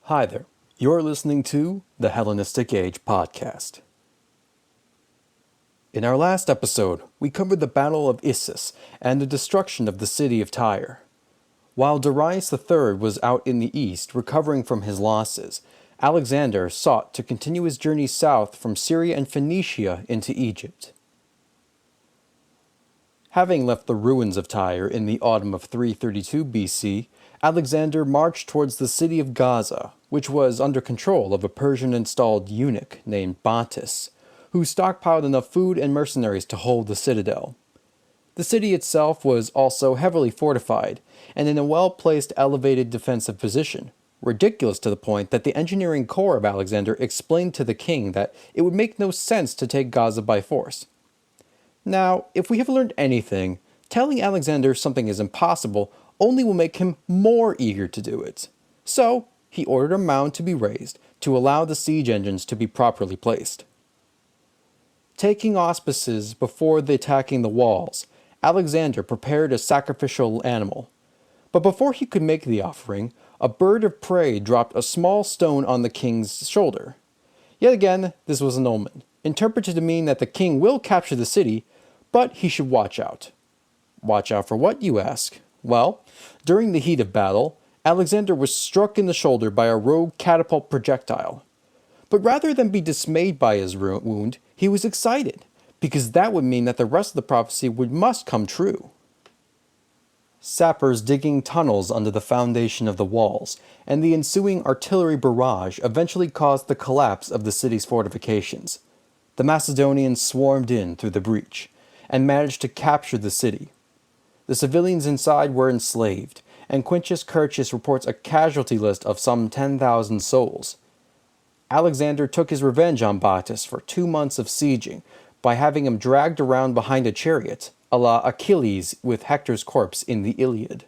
Hi there. You're listening to the Hellenistic Age podcast. In our last episode, we covered the Battle of Issus and the destruction of the city of Tyre. While Darius III was out in the east recovering from his losses, Alexander sought to continue his journey south from Syria and Phoenicia into Egypt. Having left the ruins of Tyre in the autumn of 332 BC, Alexander marched towards the city of Gaza, which was under control of a Persian-installed eunuch named Battus, who stockpiled enough food and mercenaries to hold the citadel. The city itself was also heavily fortified, and in a well-placed elevated defensive position, ridiculous to the point that the engineering corps of Alexander explained to the king that it would make no sense to take Gaza by force. Now, if we have learned anything, telling Alexander something is impossible only will make him more eager to do it. So, he ordered a mound to be raised to allow the siege engines to be properly placed. Taking auspices before attacking the walls, Alexander prepared a sacrificial animal. But before he could make the offering, a bird of prey dropped a small stone on the king's shoulder. Yet again, this was an omen, interpreted to mean that the king will capture the city, but he should watch out. Watch out for what, you ask? Well, during the heat of battle, Alexander was struck in the shoulder by a rogue catapult projectile. But rather than be dismayed by his wound, he was excited, because that would mean that the rest of the prophecy must come true. Sappers digging tunnels under the foundation of the walls, and the ensuing artillery barrage eventually caused the collapse of the city's fortifications. The Macedonians swarmed in through the breach, and managed to capture the city. The civilians inside were enslaved, and Quintus Curtius reports a casualty list of some 10,000 souls. Alexander took his revenge on Battus for 2 months of sieging by having him dragged around behind a chariot, a la Achilles with Hector's corpse in the Iliad.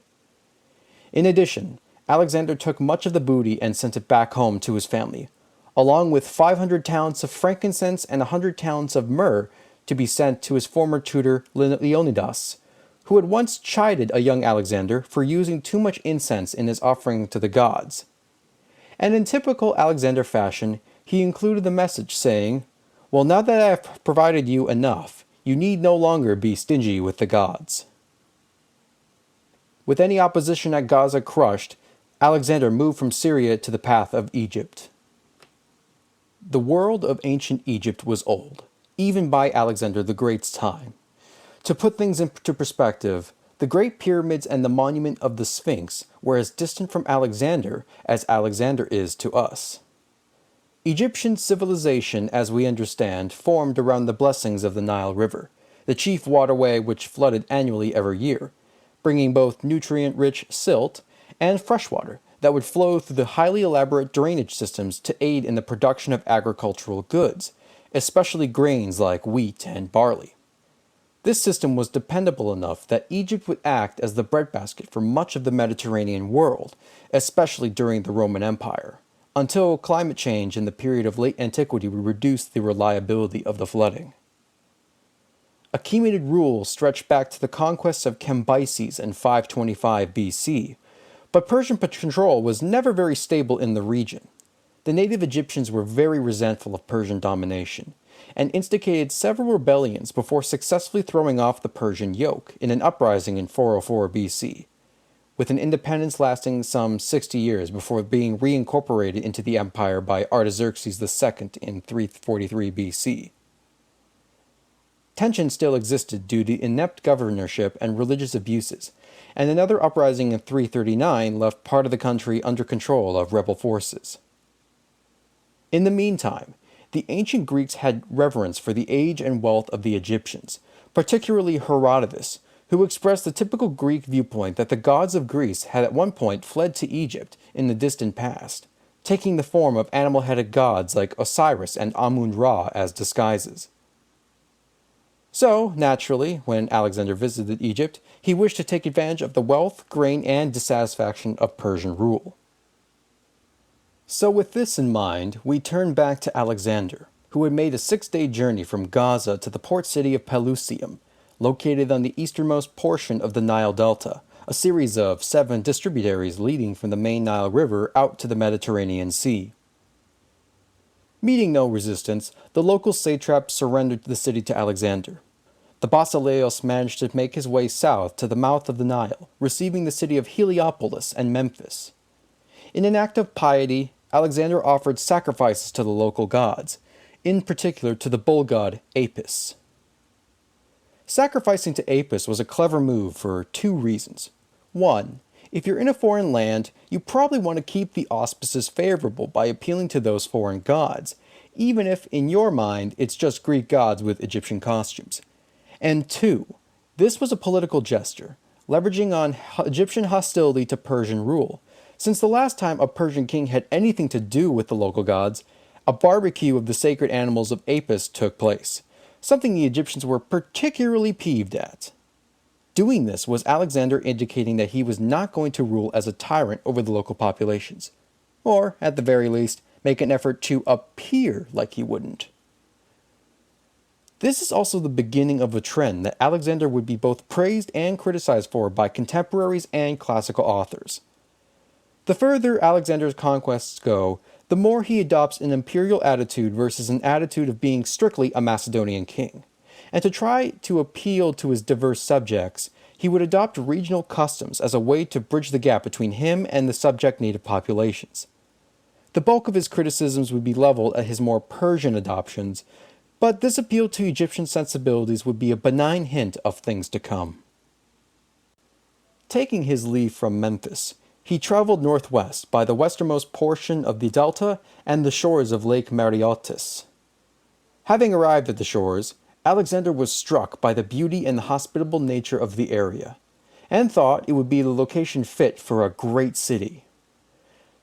In addition, Alexander took much of the booty and sent it back home to his family, along with 500 talents of frankincense and 100 talents of myrrh to be sent to his former tutor Leonidas, who had once chided a young Alexander for using too much incense in his offering to the gods. And in typical Alexander fashion, he included the message saying, "Well, now that I have provided you enough, you need no longer be stingy with the gods." With any opposition at Gaza crushed, Alexander moved from Syria to the path of Egypt. The world of ancient Egypt was old, even by Alexander the Great's time. To put things into perspective, the Great Pyramids and the monument of the Sphinx were as distant from Alexander as Alexander is to us. Egyptian civilization, as we understand, formed around the blessings of the Nile River, the chief waterway which flooded annually every year, bringing both nutrient-rich silt and freshwater that would flow through the highly elaborate drainage systems to aid in the production of agricultural goods, especially grains like wheat and barley. This system was dependable enough that Egypt would act as the breadbasket for much of the Mediterranean world, especially during the Roman Empire, until climate change in the period of late antiquity would reduce the reliability of the flooding. Achaemenid rule stretched back to the conquest of Cambyses in 525 BC, but Persian control was never very stable in the region. The native Egyptians were very resentful of Persian domination, and instigated several rebellions before successfully throwing off the Persian yoke in an uprising in 404 BC, with an independence lasting some 60 years before being reincorporated into the empire by Artaxerxes II in 343 BC. Tension still existed due to inept governorship and religious abuses, and another uprising in 339 left part of the country under control of rebel forces. In the meantime, the ancient Greeks had reverence for the age and wealth of the Egyptians, particularly Herodotus, who expressed the typical Greek viewpoint that the gods of Greece had at one point fled to Egypt in the distant past, taking the form of animal-headed gods like Osiris and Amun-Ra as disguises. So, naturally, when Alexander visited Egypt, he wished to take advantage of the wealth, grain, and dissatisfaction of Persian rule. So with this in mind, we turn back to Alexander, who had made a 6-day journey from Gaza to the port city of Pelusium, located on the easternmost portion of the Nile Delta, a series of 7 distributaries leading from the main Nile River out to the Mediterranean Sea. Meeting no resistance, the local satrap surrendered the city to Alexander. The Basileus managed to make his way south to the mouth of the Nile, receiving the city of Heliopolis and Memphis. In an act of piety, Alexander offered sacrifices to the local gods, in particular to the bull god Apis. Sacrificing to Apis was a clever move for 2 reasons. 1. If you're in a foreign land, you probably want to keep the auspices favorable by appealing to those foreign gods, even if in your mind it's just Greek gods with Egyptian costumes. And 2. This was a political gesture, leveraging on Egyptian hostility to Persian rule. Since the last time a Persian king had anything to do with the local gods, a barbecue of the sacred animals of Apis took place, something the Egyptians were particularly peeved at. Doing this was Alexander indicating that he was not going to rule as a tyrant over the local populations, or, at the very least, make an effort to appear like he wouldn't. This is also the beginning of a trend that Alexander would be both praised and criticized for by contemporaries and classical authors. The further Alexander's conquests go, the more he adopts an imperial attitude versus an attitude of being strictly a Macedonian king. And to try to appeal to his diverse subjects, he would adopt regional customs as a way to bridge the gap between him and the subject native populations. The bulk of his criticisms would be leveled at his more Persian adoptions, but this appeal to Egyptian sensibilities would be a benign hint of things to come. Taking his leave from Memphis, he traveled northwest by the westernmost portion of the delta and the shores of Lake Mareotis. Having arrived at the shores, Alexander was struck by the beauty and the hospitable nature of the area, and thought it would be the location fit for a great city.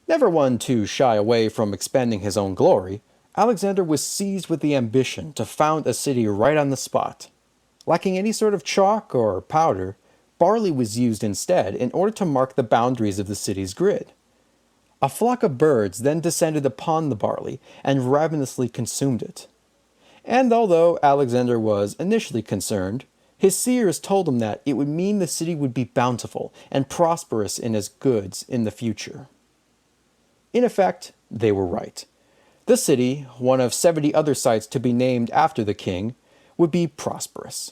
Never one to shy away from expanding his own glory, Alexander was seized with the ambition to found a city right on the spot. Lacking any sort of chalk or powder, barley was used instead in order to mark the boundaries of the city's grid. A flock of birds then descended upon the barley and ravenously consumed it. And although Alexander was initially concerned, his seers told him that it would mean the city would be bountiful and prosperous in its goods in the future. In effect, they were right. The city, one of 70 other sites to be named after the king, would be prosperous.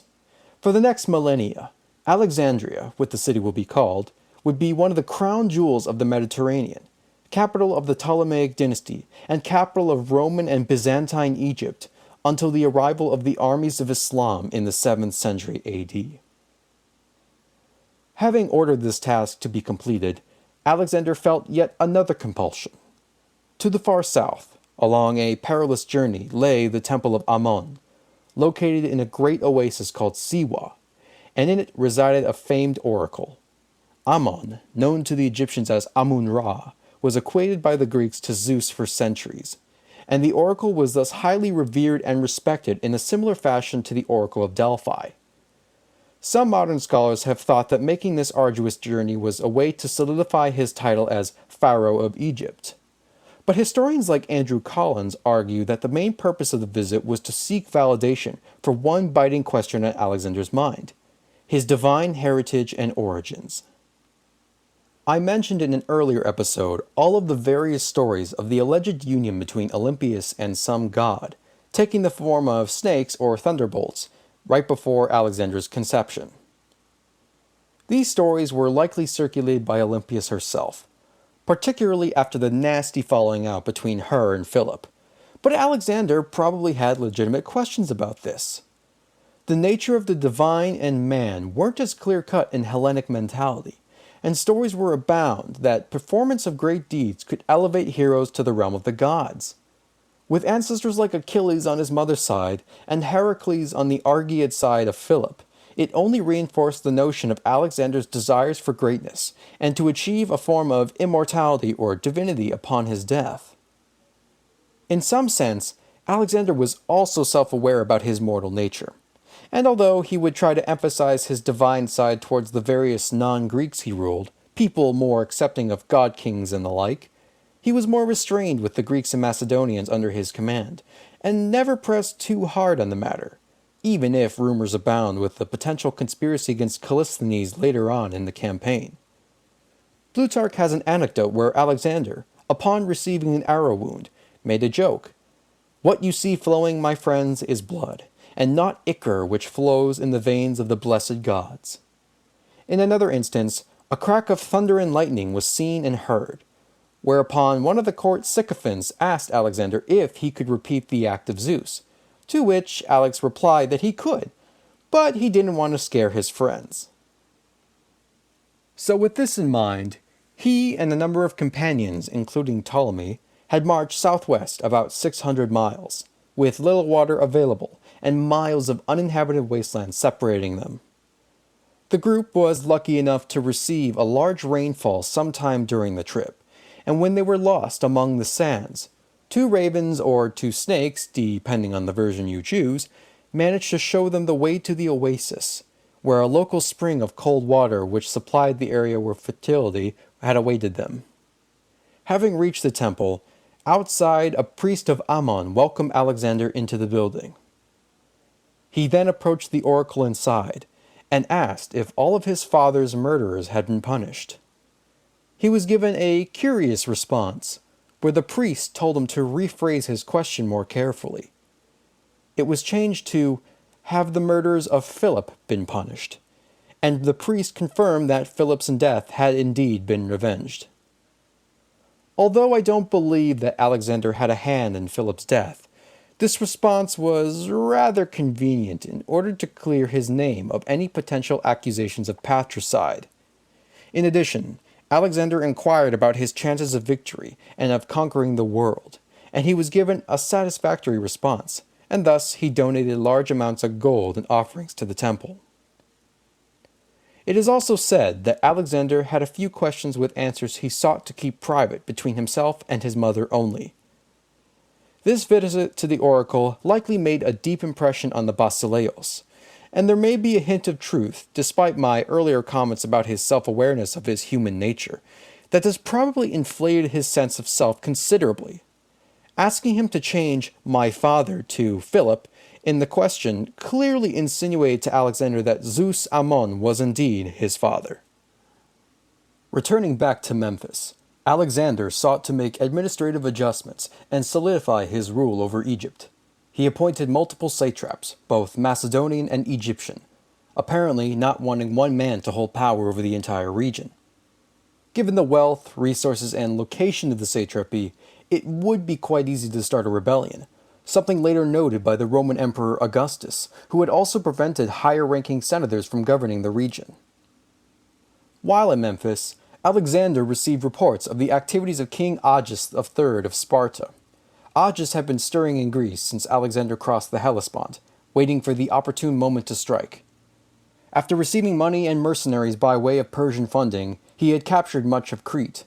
For the next millennia, Alexandria, what the city will be called, would be one of the crown jewels of the Mediterranean, capital of the Ptolemaic dynasty, and capital of Roman and Byzantine Egypt, until the arrival of the armies of Islam in the 7th century AD. Having ordered this task to be completed, Alexander felt yet another compulsion. To the far south, along a perilous journey, lay the temple of Ammon, located in a great oasis called Siwah, and in it resided a famed oracle. Ammon, known to the Egyptians as Amun-Ra, was equated by the Greeks to Zeus for centuries, and the oracle was thus highly revered and respected in a similar fashion to the oracle of Delphi. Some modern scholars have thought that making this arduous journey was a way to solidify his title as Pharaoh of Egypt. But historians like Andrew Collins argue that the main purpose of the visit was to seek validation for one biting question on Alexander's mind: his divine heritage and origins. I mentioned in an earlier episode all of the various stories of the alleged union between Olympias and some god, taking the form of snakes or thunderbolts, right before Alexander's conception. These stories were likely circulated by Olympias herself, particularly after the nasty falling out between her and Philip, but Alexander probably had legitimate questions about this. The nature of the divine and man weren't as clear-cut in Hellenic mentality, and stories were abound that performance of great deeds could elevate heroes to the realm of the gods. With ancestors like Achilles on his mother's side, and Heracles on the Argead side of Philip, it only reinforced the notion of Alexander's desires for greatness, and to achieve a form of immortality or divinity upon his death. In some sense, Alexander was also self-aware about his mortal nature. And although he would try to emphasize his divine side towards the various non-Greeks he ruled, people more accepting of god-kings and the like, he was more restrained with the Greeks and Macedonians under his command, and never pressed too hard on the matter, even if rumors abound with the potential conspiracy against Callisthenes later on in the campaign. Plutarch has an anecdote where Alexander, upon receiving an arrow wound, made a joke. "What you see flowing, my friends, is blood, and not ichor which flows in the veins of the blessed gods." In another instance, a crack of thunder and lightning was seen and heard, whereupon one of the court sycophants asked Alexander if he could repeat the act of Zeus, to which Alex replied that he could, but he didn't want to scare his friends. So with this in mind, he and a number of companions, including Ptolemy, had marched southwest about 600 miles, with little water available and miles of uninhabited wasteland separating them. The group was lucky enough to receive a large rainfall sometime during the trip, and when they were lost among the sands, two ravens or two snakes, depending on the version you choose, managed to show them the way to the oasis, where a local spring of cold water which supplied the area where fertility had awaited them. Having reached the temple, outside a priest of Ammon welcomed Alexander into the building. He then approached the oracle inside, and asked if all of his father's murderers had been punished. He was given a curious response, where the priest told him to rephrase his question more carefully. It was changed to, "Have the murderers of Philip been punished?" And the priest confirmed that Philip's death had indeed been revenged. Although I don't believe that Alexander had a hand in Philip's death, this response was rather convenient in order to clear his name of any potential accusations of patricide. In addition, Alexander inquired about his chances of victory and of conquering the world, and he was given a satisfactory response, and thus he donated large amounts of gold and offerings to the temple. It is also said that Alexander had a few questions with answers he sought to keep private between himself and his mother only. This visit to the oracle likely made a deep impression on the Basileus, and there may be a hint of truth, despite my earlier comments about his self-awareness of his human nature, that this probably inflated his sense of self considerably. Asking him to change "my father" to Philip in the question clearly insinuated to Alexander that Zeus Ammon was indeed his father. Returning back to Memphis, Alexander sought to make administrative adjustments and solidify his rule over Egypt. He appointed multiple satraps, both Macedonian and Egyptian, apparently not wanting one man to hold power over the entire region. Given the wealth, resources, and location of the satrapy, it would be quite easy to start a rebellion, something later noted by the Roman Emperor Augustus, who had also prevented higher-ranking senators from governing the region. While in Memphis, Alexander received reports of the activities of King Hajus III of Sparta. Hajus had been stirring in Greece since Alexander crossed the Hellespont, waiting for the opportune moment to strike. After receiving money and mercenaries by way of Persian funding, he had captured much of Crete.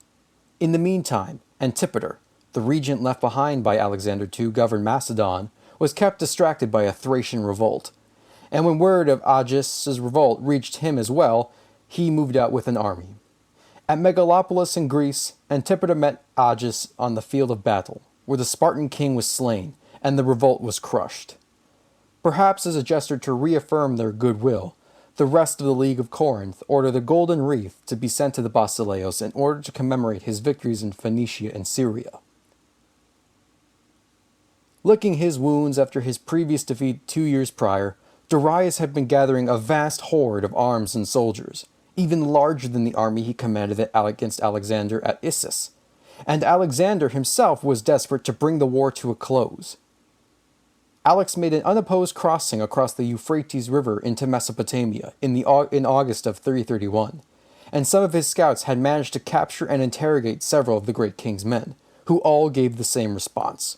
In the meantime, Antipater, the regent left behind by Alexander to govern Macedon, was kept distracted by a Thracian revolt, and when word of Hajus' revolt reached him as well, he moved out with an army. At Megalopolis in Greece, Antipater met Hajus on the field of battle, where the Spartan king was slain, and the revolt was crushed. Perhaps as a gesture to reaffirm their goodwill, the rest of the League of Corinth ordered the golden wreath to be sent to the Basileus in order to commemorate his victories in Phoenicia and Syria. Licking his wounds after his previous defeat 2 years prior, Darius had been gathering a vast horde of arms and soldiers, even larger than the army he commanded against Alexander at Issus, and Alexander himself was desperate to bring the war to a close. Alex made an unopposed crossing across the Euphrates River into Mesopotamia in August of 331, and some of his scouts had managed to capture and interrogate several of the great king's men, who all gave the same response.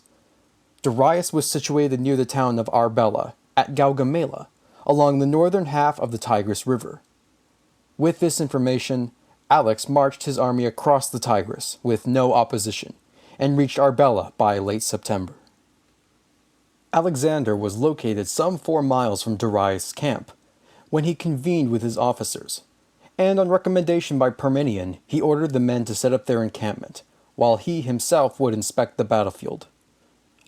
Darius was situated near the town of Arbela, at Gaugamela, along the northern half of the Tigris River. With this information, Alex marched his army across the Tigris with no opposition, and reached Arbela by late September. Alexander was located some 4 miles from Darius' camp, when he convened with his officers, and on recommendation by Parmenion, he ordered the men to set up their encampment, while he himself would inspect the battlefield.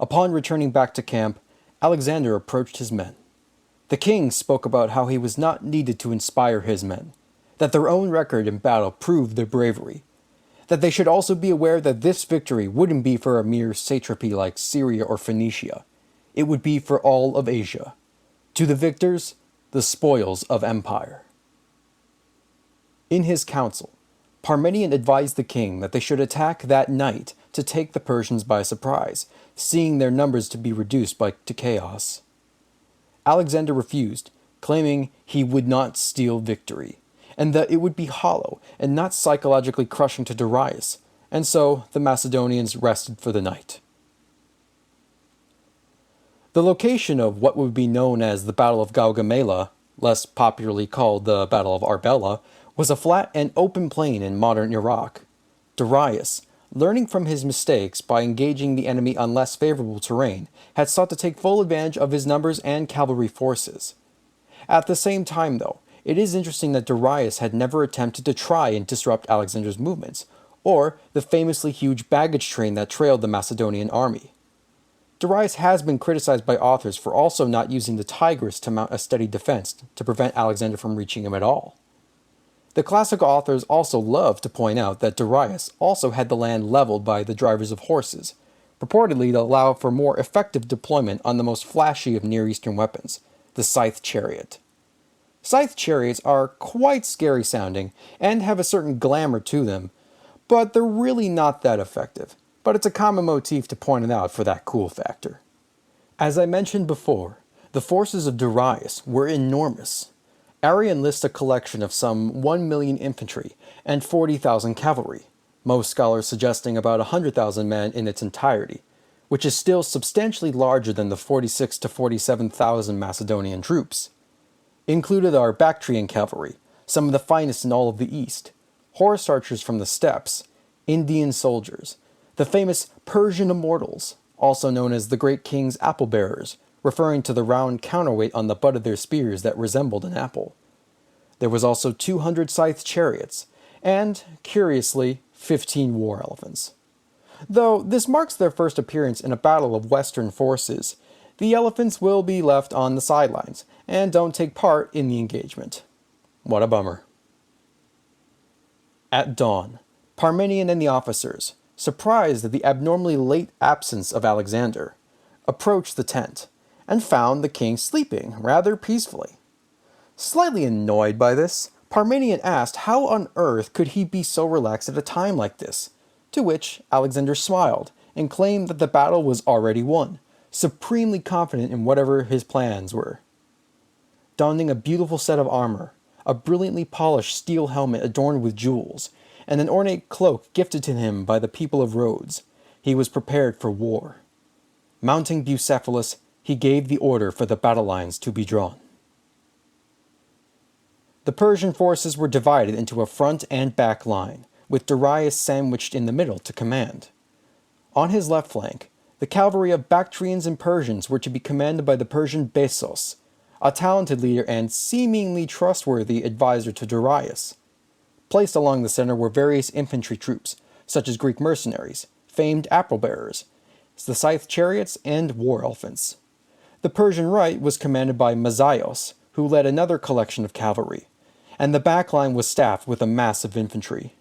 Upon returning back to camp, Alexander approached his men. The king spoke about how he was not needed to inspire his men, that their own record in battle proved their bravery, that they should also be aware that this victory wouldn't be for a mere satrapy like Syria or Phoenicia. It would be for all of Asia. To the victors, the spoils of empire. In his council, Parmenion advised the king that they should attack that night to take the Persians by surprise, seeing their numbers to be reduced to chaos. Alexander refused, claiming he would not steal victory, and that it would be hollow and not psychologically crushing to Darius, and so the Macedonians rested for the night. The location of what would be known as the Battle of Gaugamela, less popularly called the Battle of Arbela, was a flat and open plain in modern Iraq. Darius, learning from his mistakes by engaging the enemy on less favorable terrain, had sought to take full advantage of his numbers and cavalry forces. At the same time, though, it is interesting that Darius had never attempted to try and disrupt Alexander's movements, or the famously huge baggage train that trailed the Macedonian army. Darius has been criticized by authors for also not using the Tigris to mount a steady defense to prevent Alexander from reaching him at all. The classic authors also love to point out that Darius also had the land leveled by the drivers of horses, purportedly to allow for more effective deployment on the most flashy of Near Eastern weapons, the scythe chariot. Scythe chariots are quite scary sounding and have a certain glamour to them, but they're really not that effective. But it's a common motif to point it out for that cool factor. As I mentioned before, the forces of Darius were enormous. Arrian lists a collection of some 1 million infantry and 40,000 cavalry, most scholars suggesting about 100,000 men in its entirety, which is still substantially larger than the 46 to 47,000 Macedonian troops. Included are Bactrian cavalry, some of the finest in all of the East, horse archers from the steppes, Indian soldiers, the famous Persian immortals, also known as the Great King's apple-bearers, referring to the round counterweight on the butt of their spears that resembled an apple. There was also 200 scythe chariots, and, curiously, 15 war elephants. Though this marks their first appearance in a battle of Western forces, the elephants will be left on the sidelines, and don't take part in the engagement. What a bummer. At dawn, Parmenion and the officers, surprised at the abnormally late absence of Alexander, approached the tent, and found the king sleeping rather peacefully. Slightly annoyed by this, Parmenion asked how on earth could he be so relaxed at a time like this, to which Alexander smiled and claimed that the battle was already won, supremely confident in whatever his plans were. Donning a beautiful set of armor, a brilliantly polished steel helmet adorned with jewels, and an ornate cloak gifted to him by the people of Rhodes, he was prepared for war. Mounting Bucephalus, he gave the order for the battle lines to be drawn. The Persian forces were divided into a front and back line, with Darius sandwiched in the middle to command. On his left flank, the cavalry of Bactrians and Persians were to be commanded by the Persian Bessos, a talented leader and seemingly trustworthy advisor to Darius. Placed along the center were various infantry troops, such as Greek mercenaries, famed apple-bearers, the scythe chariots, and war elephants. The Persian right was commanded by Mazaios, who led another collection of cavalry, and the back line was staffed with a mass of infantry.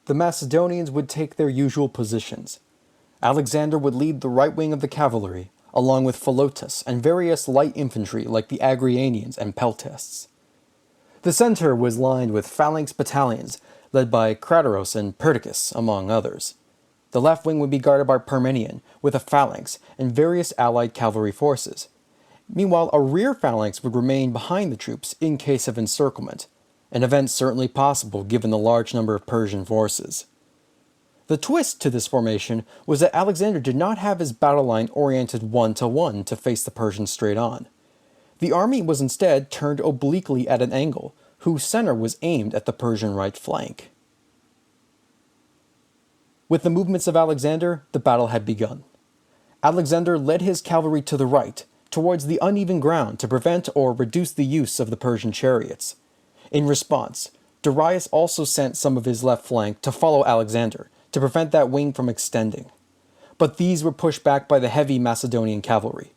The Macedonians would take their usual positions. Alexander would lead the right wing of the cavalry, along with Philotas and various light infantry like the Agrianians and Peltasts. The center was lined with phalanx battalions, led by Crateros and Perdiccas, among others. The left wing would be guarded by Parmenion, with a phalanx and various allied cavalry forces. Meanwhile, a rear phalanx would remain behind the troops in case of encirclement, an event certainly possible given the large number of Persian forces. The twist to this formation was that Alexander did not have his battle line oriented 1-to-1 to face the Persians straight on. The army was instead turned obliquely at an angle, whose center was aimed at the Persian right flank. With the movements of Alexander, the battle had begun. Alexander led his cavalry to the right, towards the uneven ground to prevent or reduce the use of the Persian chariots. In response, Darius also sent some of his left flank to follow Alexander, to prevent that wing from extending. But these were pushed back by the heavy Macedonian cavalry.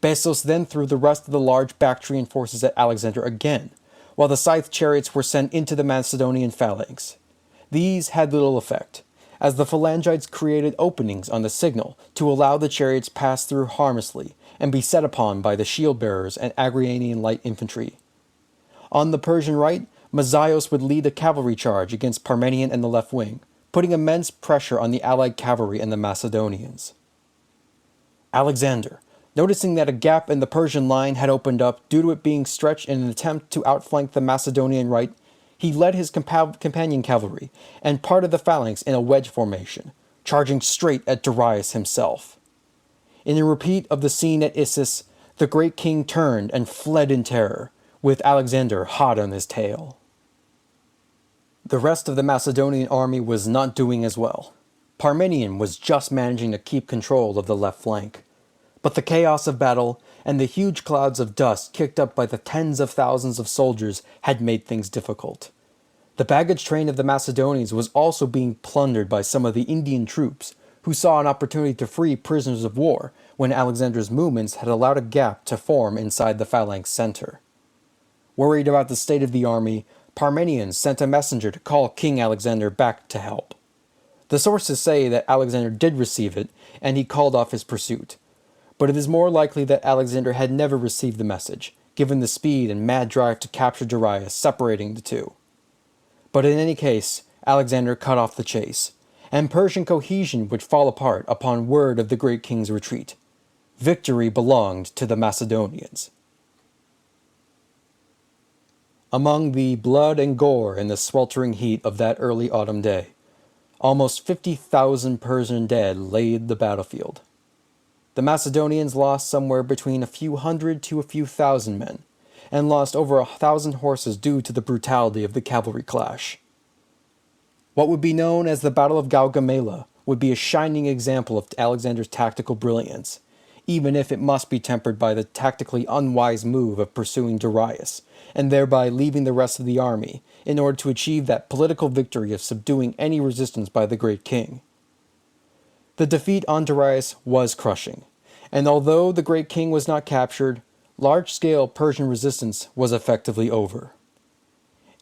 Bessos then threw the rest of the large Bactrian forces at Alexander again, while the scythe chariots were sent into the Macedonian phalanx. These had little effect, as the phalangites created openings on the signal to allow the chariots pass through harmlessly and be set upon by the shield-bearers and Agrianian light infantry. On the Persian right, Mazios would lead a cavalry charge against Parmenion and the left wing, putting immense pressure on the allied cavalry and the Macedonians. Alexander, noticing that a gap in the Persian line had opened up due to it being stretched in an attempt to outflank the Macedonian right, he led his companion cavalry and part of the phalanx in a wedge formation, charging straight at Darius himself. In a repeat of the scene at Issus, the great king turned and fled in terror, with Alexander hot on his tail. The rest of the Macedonian army was not doing as well. Parmenion was just managing to keep control of the left flank. But the chaos of battle and the huge clouds of dust kicked up by the tens of thousands of soldiers had made things difficult. The baggage train of the Macedonians was also being plundered by some of the Indian troops, who saw an opportunity to free prisoners of war when Alexander's movements had allowed a gap to form inside the phalanx center. Worried about the state of the army, Parmenion sent a messenger to call King Alexander back to help. The sources say that Alexander did receive it, and he called off his pursuit. But it is more likely that Alexander had never received the message, given the speed and mad drive to capture Darius separating the two. But in any case, Alexander cut off the chase, and Persian cohesion would fall apart upon word of the great king's retreat. Victory belonged to the Macedonians. Among the blood and gore in the sweltering heat of that early autumn day, almost 50,000 Persian dead laid the battlefield. The Macedonians lost somewhere between a few hundred to a few thousand men, and lost over 1,000 horses due to the brutality of the cavalry clash. What would be known as the Battle of Gaugamela would be a shining example of Alexander's tactical brilliance, even if it must be tempered by the tactically unwise move of pursuing Darius, and thereby leaving the rest of the army, in order to achieve that political victory of subduing any resistance by the great king. The defeat on Darius was crushing, and although the great king was not captured, large-scale Persian resistance was effectively over.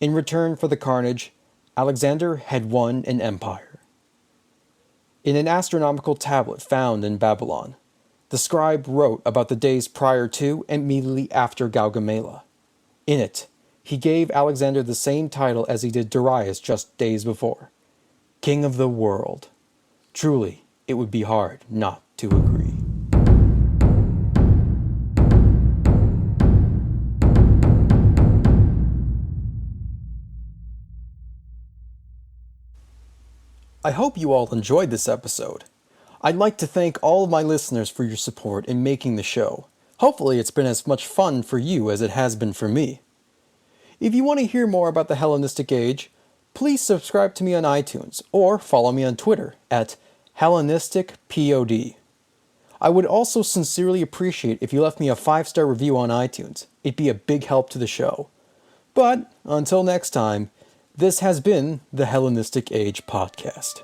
In return for the carnage, Alexander had won an empire. In an astronomical tablet found in Babylon, the scribe wrote about the days prior to and immediately after Gaugamela. In it, he gave Alexander the same title as he did Darius just days before, King of the World. Truly, it would be hard not to agree. I hope you all enjoyed this episode. I'd like to thank all of my listeners for your support in making the show. Hopefully it's been as much fun for you as it has been for me. If you want to hear more about the Hellenistic Age, please subscribe to me on iTunes or follow me on Twitter at HellenisticPod. I would also sincerely appreciate if you left me a 5-star review on iTunes. It'd be a big help to the show. But until next time, this has been the Hellenistic Age Podcast.